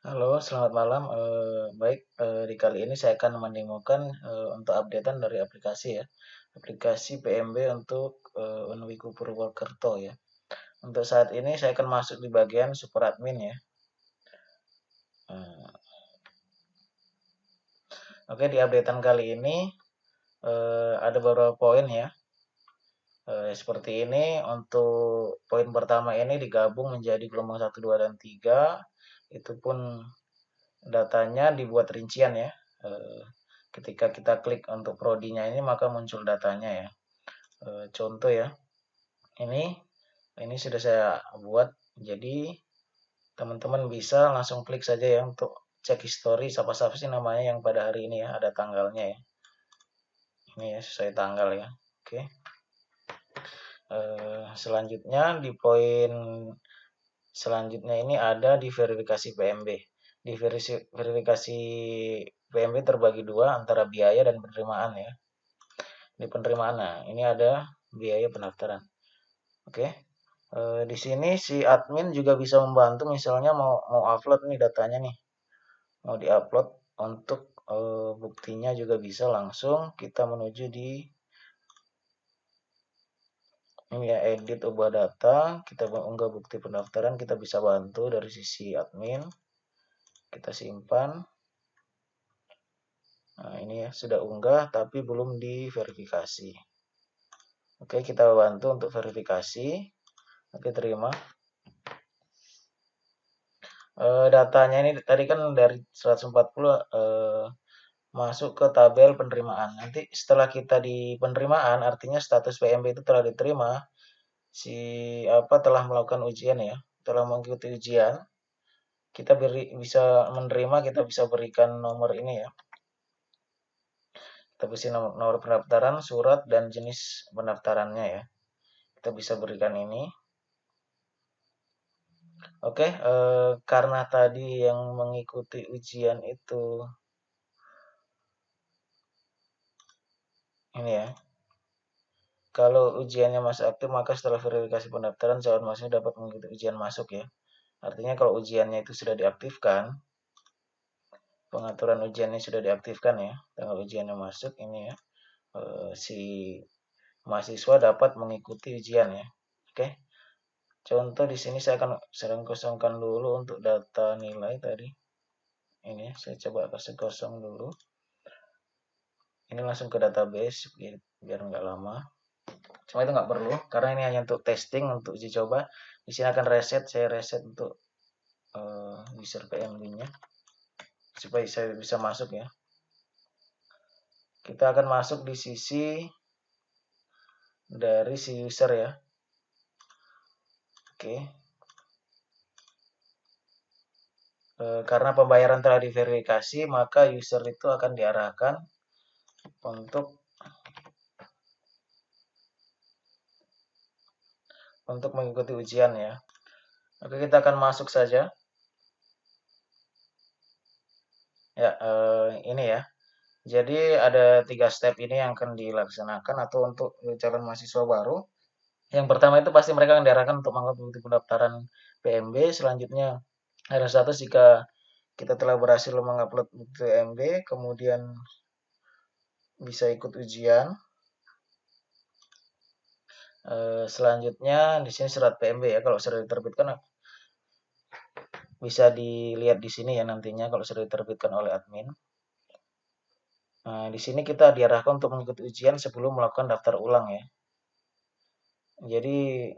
Halo, selamat malam. Baik, di kali ini saya akan mendemokan untuk updatean dari aplikasi ya, aplikasi PMB untuk Unwiku Purwokerto ya. Untuk saat ini saya akan masuk di bagian super admin ya. Eh, Oke, di updatean kali ini ada beberapa poin ya. Seperti ini, untuk poin pertama ini digabung menjadi gelombang 1, 2, dan 3. Itu pun datanya dibuat rincian ya. Eh, Ketika kita klik untuk prodinya ini maka muncul datanya ya. Contoh ya, ini sudah saya buat, jadi teman-teman bisa langsung klik saja ya untuk cek history siapa-siapa sih namanya yang pada hari ini ya, ada tanggalnya ya. Ini ya sesuai tanggal ya. Oke. Selanjutnya di poin selanjutnya ini ada di verifikasi PMB. Di verifikasi PMB terbagi dua antara biaya dan penerimaan ya. Di penerimaan, nah ini ada biaya pendaftaran. Oke. Di sini si admin juga bisa membantu, misalnya mau upload nih datanya nih, mau diupload untuk buktinya juga bisa langsung kita menuju di ini ya, edit ubah data, kita unggah bukti pendaftaran, kita bisa bantu dari sisi admin, kita simpan. Nah ini ya sudah unggah tapi belum diverifikasi. Oke, kita bantu untuk verifikasi. Oke, terima. Datanya ini tadi kan dari 140 masuk ke tabel penerimaan. Nanti setelah kita di penerimaan, artinya status PMB itu telah diterima, si apa telah melakukan ujian ya, telah mengikuti ujian, kita bisa menerima, kita bisa berikan nomor ini ya. Kita bisa nomor pendaftaran, surat, dan jenis pendaftarannya ya. Kita bisa berikan ini. Oke, karena tadi yang mengikuti ujian itu ini ya. Kalau ujiannya masih aktif, maka setelah verifikasi pendaftaran, calon mahasiswa dapat mengikuti ujian masuk ya. Artinya kalau ujiannya itu sudah diaktifkan, pengaturan ujiannya sudah diaktifkan ya, tanggal ujiannya masuk ini ya, si mahasiswa dapat mengikuti ujian ya. Oke, contoh di sini saya akan sering kosongkan dulu untuk data nilai tadi. Ini saya coba kasih kosong dulu. Ini langsung ke database biar nggak lama. Cuma itu nggak perlu karena ini hanya untuk testing, untuk uji coba. Di sini akan reset, saya reset untuk user PMB-nya supaya saya bisa masuk ya. Kita akan masuk di sisi dari si user ya. Oke. Karena pembayaran telah diverifikasi, maka user itu akan diarahkan untuk mengikuti ujian ya. Oke, kita akan masuk saja. Ya, ini ya. Jadi ada 3 step ini yang akan dilaksanakan atau untuk calon mahasiswa baru. Yang pertama itu pasti mereka akan diarahkan untuk mengupload bukti pendaftaran PMB. Selanjutnya ada status jika kita telah berhasil mengupload bukti PMB, kemudian bisa ikut ujian. Selanjutnya di sini surat PMB ya, kalau sudah diterbitkan bisa dilihat di sini ya nantinya kalau sudah diterbitkan oleh admin. Nah, di sini kita diarahkan untuk mengikuti ujian sebelum melakukan daftar ulang ya. Jadi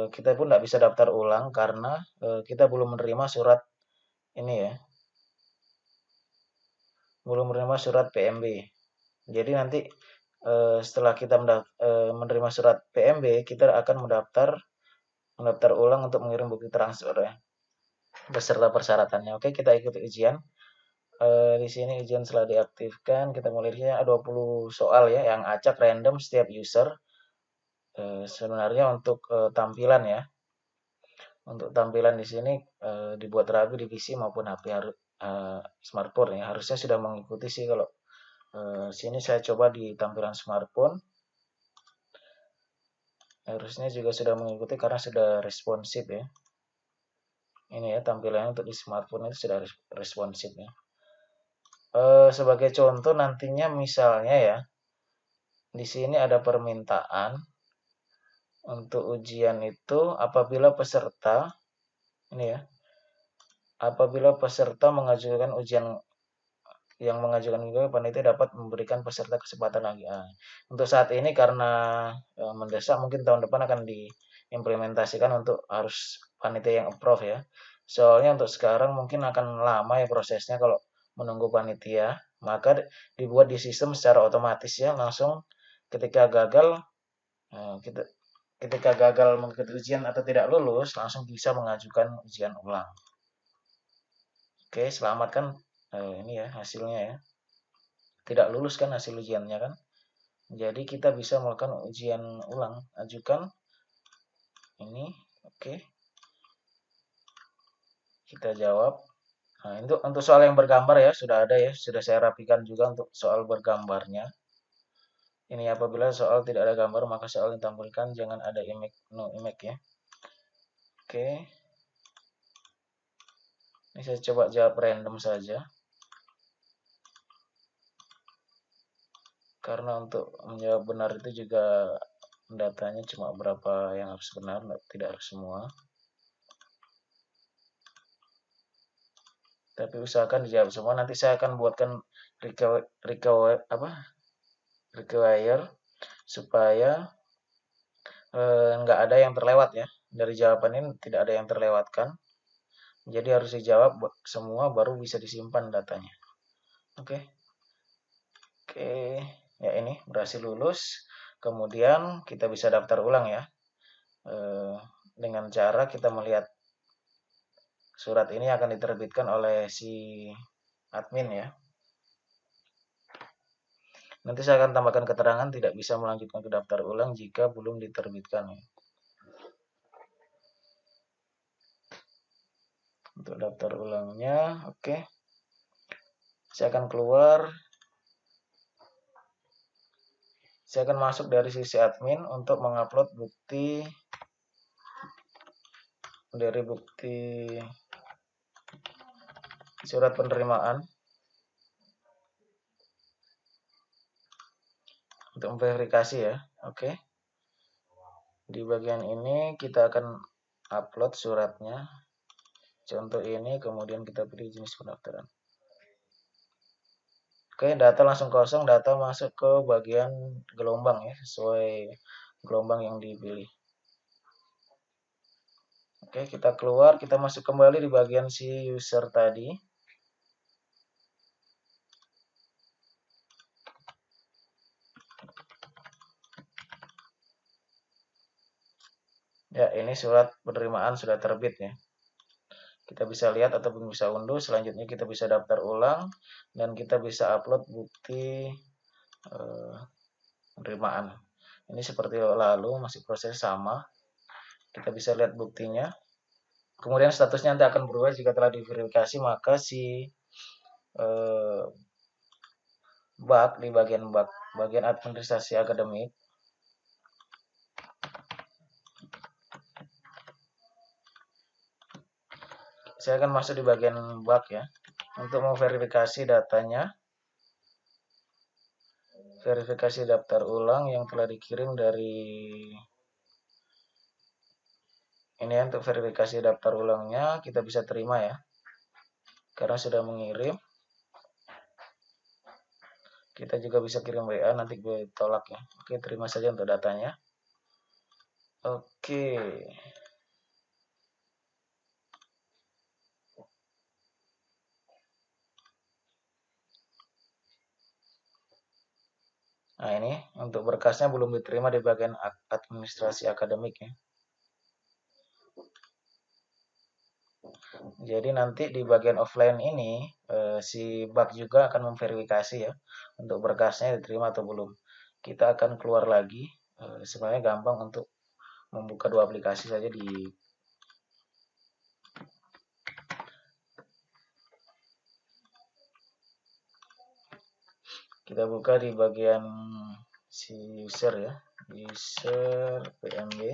kita pun tidak bisa daftar ulang karena kita belum menerima surat ini ya, belum menerima surat PMB. Jadi nanti setelah kita menerima surat PMB, kita akan mendaftar ulang untuk mengirim bukti transfer ya, beserta persyaratannya. Oke, kita ikuti ujian. Di sini ujian setelah diaktifkan, kita mulai di sini ada 20 soal ya, yang acak random setiap user. Sebenarnya untuk tampilan ya, untuk tampilan di sini dibuat rapi di PC maupun HP smartphone ya, harusnya sudah mengikuti sih. Kalau sini saya coba di tampilan smartphone, harusnya juga sudah mengikuti karena sudah responsif ya. Ini ya tampilannya untuk di smartphone itu sudah responsif ya. Sebagai contoh nantinya misalnya ya, di sini ada permintaan untuk ujian itu apabila peserta ini ya, apabila peserta mengajukan ujian yang mengajukan juga panitia dapat memberikan peserta kesempatan lagi. Untuk saat ini karena mendesak mungkin tahun depan akan diimplementasikan untuk harus panitia yang approve ya. Soalnya untuk sekarang mungkin akan lama ya prosesnya kalau menunggu panitia, maka dibuat di sistem secara otomatis ya, langsung ketika gagal kita ketika gagal mengikuti ujian atau tidak lulus langsung bisa mengajukan ujian ulang. Oke, selamat kan ini ya hasilnya ya. Tidak lulus kan hasil ujiannya kan. Jadi kita bisa melakukan ujian ulang, ajukan ini, oke. Kita jawab. Nah, untuk soal yang bergambar ya sudah ada ya, sudah saya rapikan juga untuk soal bergambarnya. Ini apabila soal tidak ada gambar maka soal ditampilkan jangan ada image, no image ya. Oke. Ini saya coba jawab random saja. Karena untuk menjawab benar itu juga datanya cuma berapa yang harus benar, tidak harus semua. Tapi usahakan dijawab semua. Nanti saya akan buatkan require supaya nggak ada yang terlewat ya. Dari jawaban ini tidak ada yang terlewatkan. Jadi harus dijawab semua baru bisa disimpan datanya. Oke. Oke, ya ini berhasil lulus. Kemudian kita bisa daftar ulang ya. Dengan cara kita melihat surat ini akan diterbitkan oleh si admin ya. Nanti saya akan tambahkan keterangan tidak bisa melanjutkan ke daftar ulang jika belum diterbitkan. Untuk daftar ulangnya, oke. Saya akan keluar. Saya akan masuk dari sisi admin untuk mengupload bukti surat penerimaan. Untuk memverifikasi ya, oke. Di bagian ini kita akan upload suratnya. Contoh ini, kemudian kita pilih jenis pendaftaran. Oke, data langsung kosong, data masuk ke bagian gelombang ya, sesuai gelombang yang dipilih. Oke, kita keluar, kita masuk kembali di bagian si user tadi. Ya, ini surat penerimaan sudah terbit ya. Kita bisa lihat ataupun bisa unduh. Selanjutnya kita bisa daftar ulang dan kita bisa upload bukti penerimaan. Ini seperti lalu masih proses sama. Kita bisa lihat buktinya. Kemudian statusnya nanti akan berubah jika telah diverifikasi maka si bug di bagian administrasi akademik saya akan masuk di bagian bug ya untuk memverifikasi datanya, verifikasi daftar ulang yang telah dikirim dari ini ya, untuk verifikasi daftar ulangnya kita bisa terima ya karena sudah mengirim. Kita juga bisa kirim WA, nanti gue tolak ya. Oke, terima saja untuk datanya. Oke. Nah, ini untuk berkasnya belum diterima di bagian administrasi akademik ya. Jadi nanti di bagian offline ini si bug juga akan memverifikasi ya untuk berkasnya diterima atau belum. Kita akan keluar lagi. Sebenarnya gampang untuk membuka dua aplikasi saja di kita buka di bagian si user ya, user PMB.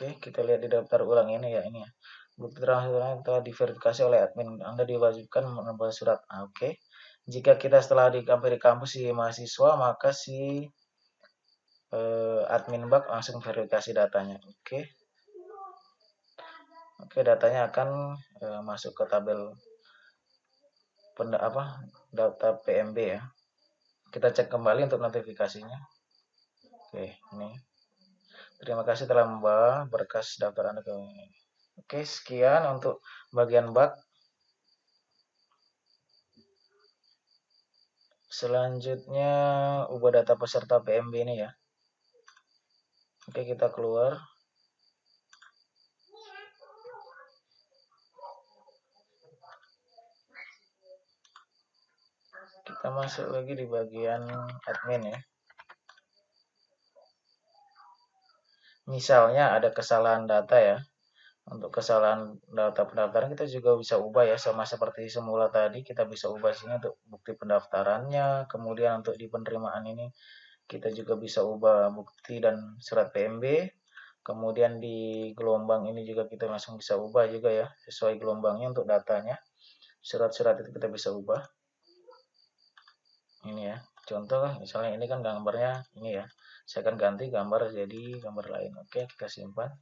Oke, kita lihat di daftar ulang ini ya, ini ya. Bukti transaksi telah diverifikasi oleh admin. Anda diwajibkan menambah surat. Oke. Jika kita setelah di kampus si mahasiswa, maka si admin bak langsung verifikasi datanya. Oke. Oke, datanya akan masuk ke tabel data PMB ya. Kita cek kembali untuk notifikasinya. Oke, ini. Terima kasih telah membawa berkas daftar Anda ke. Oke, sekian untuk bagian bug. Selanjutnya ubah data peserta PMB ini ya. Oke, kita keluar. Kita masuk lagi di bagian admin ya. Misalnya ada kesalahan data ya. Untuk kesalahan data pendaftaran kita juga bisa ubah ya, sama seperti semula tadi kita bisa ubah sini untuk bukti pendaftarannya. Kemudian untuk di penerimaan ini kita juga bisa ubah bukti dan surat PMB. Kemudian di gelombang ini juga kita langsung bisa ubah juga ya, sesuai gelombangnya untuk datanya. Surat-surat itu kita bisa ubah. Ini ya, contoh misalnya ini kan gambarnya ini ya. Saya akan ganti gambar jadi gambar lain. Oke, kita simpan.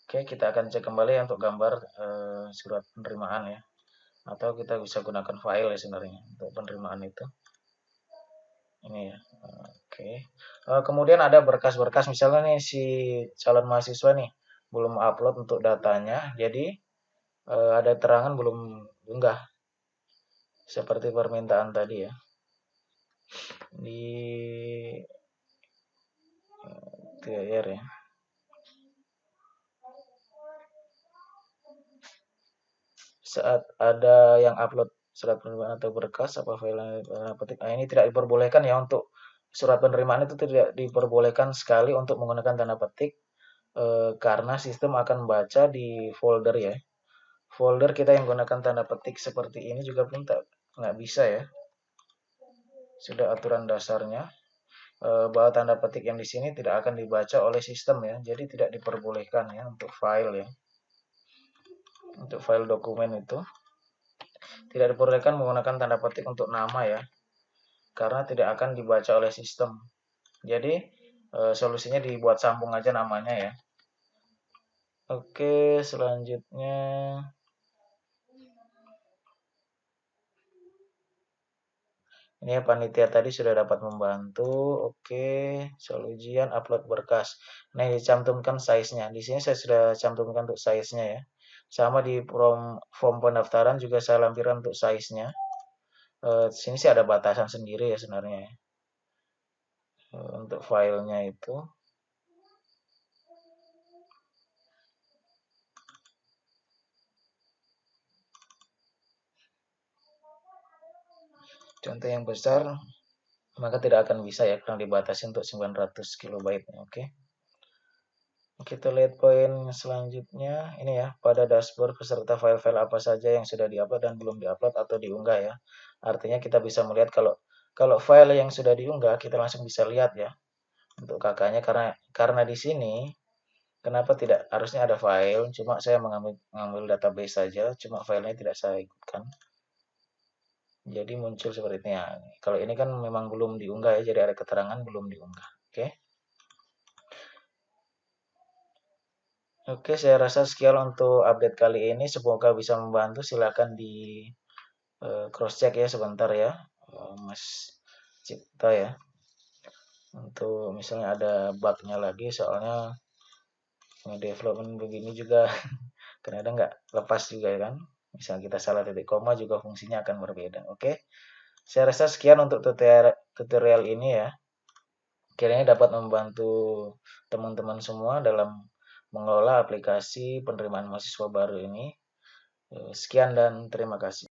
Oke, kita akan cek kembali untuk gambar surat penerimaan ya. Atau kita bisa gunakan file ya sebenarnya untuk penerimaan itu. Ini ya. Oke. Kemudian ada berkas-berkas, misalnya nih si calon mahasiswa nih belum upload untuk datanya, jadi ada terangan belum diunggah seperti permintaan tadi ya. Di TIR ya. Saat ada yang upload surat penerimaan atau berkas apa file petik, nah ini tidak diperbolehkan ya, untuk surat penerimaan itu tidak diperbolehkan sekali untuk menggunakan tanda petik karena sistem akan membaca di folder ya. Folder kita yang gunakan tanda petik seperti ini juga pun nggak bisa ya. Sudah aturan dasarnya bahwa tanda petik yang di sini tidak akan dibaca oleh sistem ya. Jadi tidak diperbolehkan ya untuk file ya. Untuk file dokumen itu tidak diperbolehkan menggunakan tanda petik untuk nama ya. Karena tidak akan dibaca oleh sistem. Jadi solusinya dibuat sambung aja namanya ya. Oke, selanjutnya ini ya, panitia tadi sudah dapat membantu. Oke, soal ujian upload berkas. Nah, ini dicantumkan size-nya. Di sini saya sudah cantumkan untuk size-nya ya. Sama di form pendaftaran juga saya lampirkan untuk size-nya. Di sini sih ada batasan sendiri ya sebenarnya ya. Untuk filenya itu. Contoh yang besar maka tidak akan bisa ya karena dibatasi untuk 900 KB. Oke. Kita lihat poin selanjutnya. Ini ya, pada dashboard peserta file-file apa saja yang sudah diupload dan belum diupload atau diunggah ya. Artinya kita bisa melihat kalau file yang sudah diunggah kita langsung bisa lihat ya untuk kakaknya, karena di sini kenapa tidak harusnya ada file, cuma saya mengambil database saja, cuma filenya tidak saya ikutkan. Jadi muncul seperti ini ya. Kalau ini kan memang belum diunggah ya, jadi ada keterangan belum diunggah. Oke. Oke, saya rasa sekian untuk update kali ini. Semoga bisa membantu. Silakan di cross check ya sebentar ya, Mas Cipta ya. Untuk misalnya ada bugnya lagi, soalnya development begini juga kadang-kadang nggak lepas juga ya kan. Misalnya kita salah titik koma juga fungsinya akan berbeda. Oke, saya rasa sekian untuk tutorial ini ya. Kiranya dapat membantu teman-teman semua dalam mengelola aplikasi penerimaan mahasiswa baru ini. Sekian dan terima kasih.